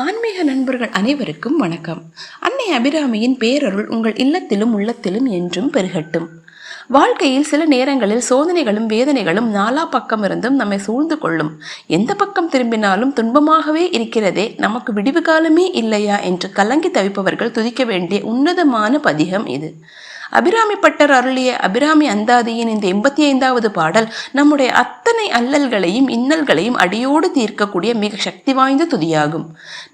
ஆன்மீக நண்பர்கள் அனைவருக்கும் வணக்கம். அன்னை அபிராமியின் பேரருள் உங்கள் இல்லத்திலும் உள்ளத்திலும் என்றும் பெருகட்டும். வாழ்க்கையில் சில நேரங்களில் சோதனைகளும் வேதனைகளும் நாலா பக்கம் இருந்தும் நம்மை சூழ்ந்து கொள்ளும். எந்த பக்கம் திரும்பினாலும் துன்பமாகவே இருக்கிறதே, நமக்கு விடிவு காலமே இல்லையா என்று கலங்கி தவிப்பவர்கள் துதிக்க வேண்டிய உன்னதமான பதிகம் இது. அபிராமி பட்டர் அருளிய அபிராமி அந்தாதியின் இந்த 85வது பாடல் நம்முடைய அத்தனை அல்லல்களையும் இன்னல்களையும் அடியோடு தீர்க்கக்கூடிய மிக சக்தி வாய்ந்த துதியாகும்.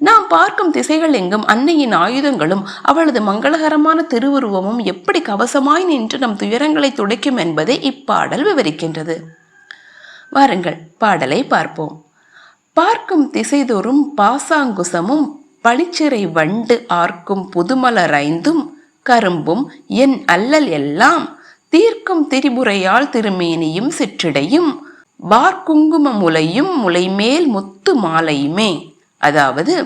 நாம் பார்க்கும் திசைகள் எங்கும் அன்னையின் ஆயுதங்களும் அவளது மங்களகரமான திருவுருவமும் எப்படி கவசமாய் நின்று நம் துயரங்களை துடைக்கும் என்பதை இப்பாடல் விவரிக்கின்றது. வாருங்கள் பாடலை பார்ப்போம். பார்க்கும் திசைதோறும் பாசாங்குசமும் பளிச்சிறை வண்டு ஆர்க்கும் புதுமலரைந்தும் கரும்பும் என் அல்லல் எல்லாம் தீர்க்கும் திரிபுரையால் திருமேனியும் சிற்றிடையும் வார்குங்கும முலையும் முலைமேல் முத்து மாலையுமே. அதாவது,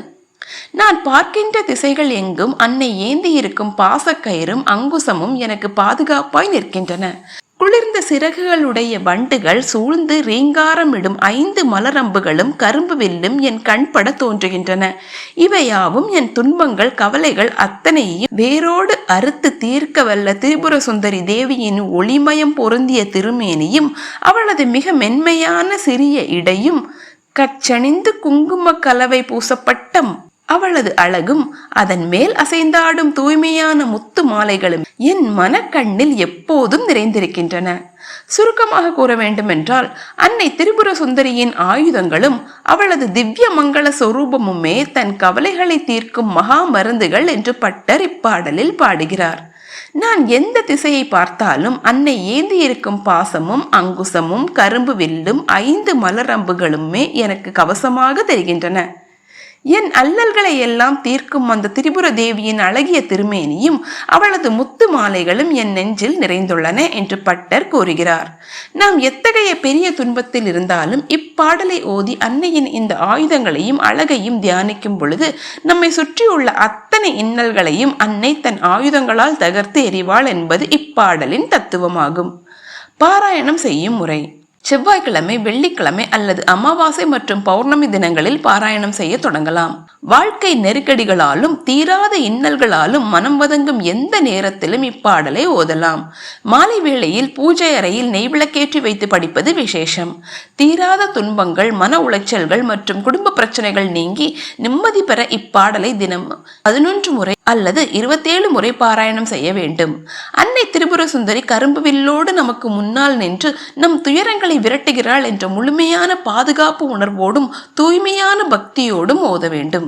நான் பார்க்கின்ற திசைகள் எங்கும் அன்னை ஏந்தி இருக்கும் பாசக்கயிறும் அங்குசமும் எனக்கு பாதுகாப்பாய் நிற்கின்றன. குளிர்ந்த சிறகுகளுடைய வண்டுகள் சூழ்ந்து ரீங்காரமிடும் 5 மலரம்புகளும் கரும்பு வில்லும் என் கண்பட தோன்றுகின்றன. இவையாவும் என் துன்பங்கள் கவலைகள் அத்தனையும் வேரோடு அறுத்து தீர்க்க வல்ல திரிபுர சுந்தரி தேவியின் ஒளிமயம் பொருந்திய திருமேனியும் அவளது மிக மென்மையான சிறிய இடையும் கச்சணிந்து குங்கும கலவை பூசப்பட்ட அவளது அழகும் அதன் மேல் அசைந்தாடும் தூய்மையான முத்து மாலைகளும் என் மனக்கண்ணில் எப்போதும் நிறைந்திருக்கின்றன. சுருக்கமாக கூற வேண்டுமென்றால், அன்னை திரிபுர சுந்தரியின் ஆயுதங்களும் அவளது திவ்ய மங்கள சொரூபமுமே தன் கவலைகளை தீர்க்கும் மகா மருந்துகள் என்று பட்டர் இப்பாடலில் பாடுகிறார். நான் எந்த திசையை பார்த்தாலும் அன்னை ஏந்தி இருக்கும் பாசமும் அங்குசமும் கரும்பு வில்லும் 5 மலரம்புகளுமே எனக்கு கவசமாக தெரிகின்றன. என் அல்லல்களை எல்லாம் தீர்க்கும் அந்த திரிபுர தேவியின் அழகிய திருமேனியும் அவளது முத்து மாலைகளும் என் நெஞ்சில் நிறைந்துள்ளன என்று பட்டர் கூறுகிறார். நாம் எத்தகைய பெரிய துன்பத்தில் இருந்தாலும் இப்பாடலை ஓதி அன்னையின் இந்த ஆயுதங்களையும் அழகையும் தியானிக்கும் பொழுது நம்மை சுற்றியுள்ள அத்தனை இன்னல்களையும் அன்னை தன் ஆயுதங்களால் தகர்த்து எறிவாள் என்பது இப்பாடலின் தத்துவமாகும். பாராயணம் செய்யும் முறை: செவ்வாய்க்கிழமை, வெள்ளிக்கிழமை அல்லது அமாவாசை மற்றும் பௌர்ணமி தினங்களில் பாராயணம் செய்ய தொடங்கலாம். வாழ்க்கை நெருக்கடிகளாலும் தீராத இன்னல்களாலும் மனம் வதங்கும் எந்த நேரத்திலும் இப்பாடலை ஓதலாம். மாலை வேளையில் பூஜை அறையில் நெய்விளக்கேற்றி வைத்து படிப்பது விசேஷம். தீராத துன்பங்கள், மன உளைச்சல்கள் மற்றும் குடும்ப பிரச்சனைகள் நீங்கி நிம்மதி பெற இப்பாடலை தினம் 11 முறை அல்லது 27 முறை பாராயணம் செய்ய வேண்டும். அன்னை திரிபுர சுந்தரி கரும்பு வில்லோடு நமக்கு முன்னால் நின்று நம் துயரங்களை விரட்டுகிறாள் என்ற முழுமையான பாதுகாப்பு உணர்வோடும் தூய்மையான பக்தியோடும் ஓத வேண்டும்.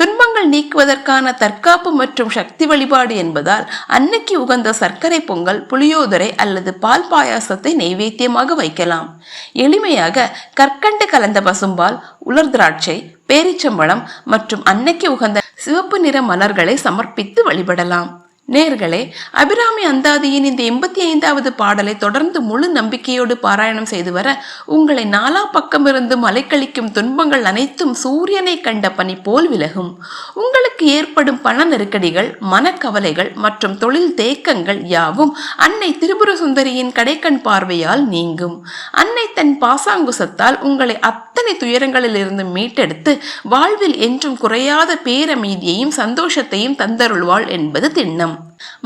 துன்பங்கள் நீக்குவதற்கான தற்காப்பு மற்றும் சக்தி வழிபாடு என்பதால் அன்னைக்கு உகந்த சர்க்கரை பொங்கல், புளியோதரை அல்லது பால் பாயாசத்தை நைவேத்தியமாக வைக்கலாம். எளிமையாக கற்கண்டு கலந்த பசும்பால், உலர் திராட்சை, பேரிச்சம்பழம் மற்றும் அன்னைக்கு உகந்த சிவப்பு நிற மலர்களை சமர்ப்பித்து வழிபடலாம். நேர்களே, அபிராமி அந்தாதியின் இந்த 85வது பாடலை தொடர்ந்து முழு நம்பிக்கையோடு பாராயணம் செய்து வர உங்களை நாலா பக்கமிருந்து அலைக்கழிக்கும் துன்பங்கள் அனைத்தும் சூரியனை கண்ட பனி போல் விலகும். உங்களுக்கு ஏற்படும் பண நெருக்கடிகள், மனக்கவலைகள் மற்றும் தொழில் தேக்கங்கள் யாவும் அன்னை திரிபுர சுந்தரியின் கடைக்கண் பார்வையால் நீங்கும். அன்னை தன் பாசாங்குசத்தால் உங்களை அத்தனை துயரங்களில் இருந்து மீட்டெடுத்து வாழ்வில் என்றும் குறையாத பேரமைதியையும் சந்தோஷத்தையும் தந்தருள்வாள் என்பது திண்ணம்.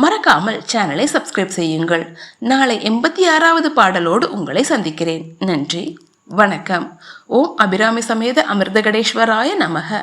மறக்காமல் சேனலை சப்ஸ்கிரைப் செய்யுங்கள். நாளை 86வது பாடலோடு உங்களை சந்திக்கிறேன். நன்றி, வணக்கம். ஓம் அபிராமி சமேத அமிர்தகடேஸ்வராய நமக.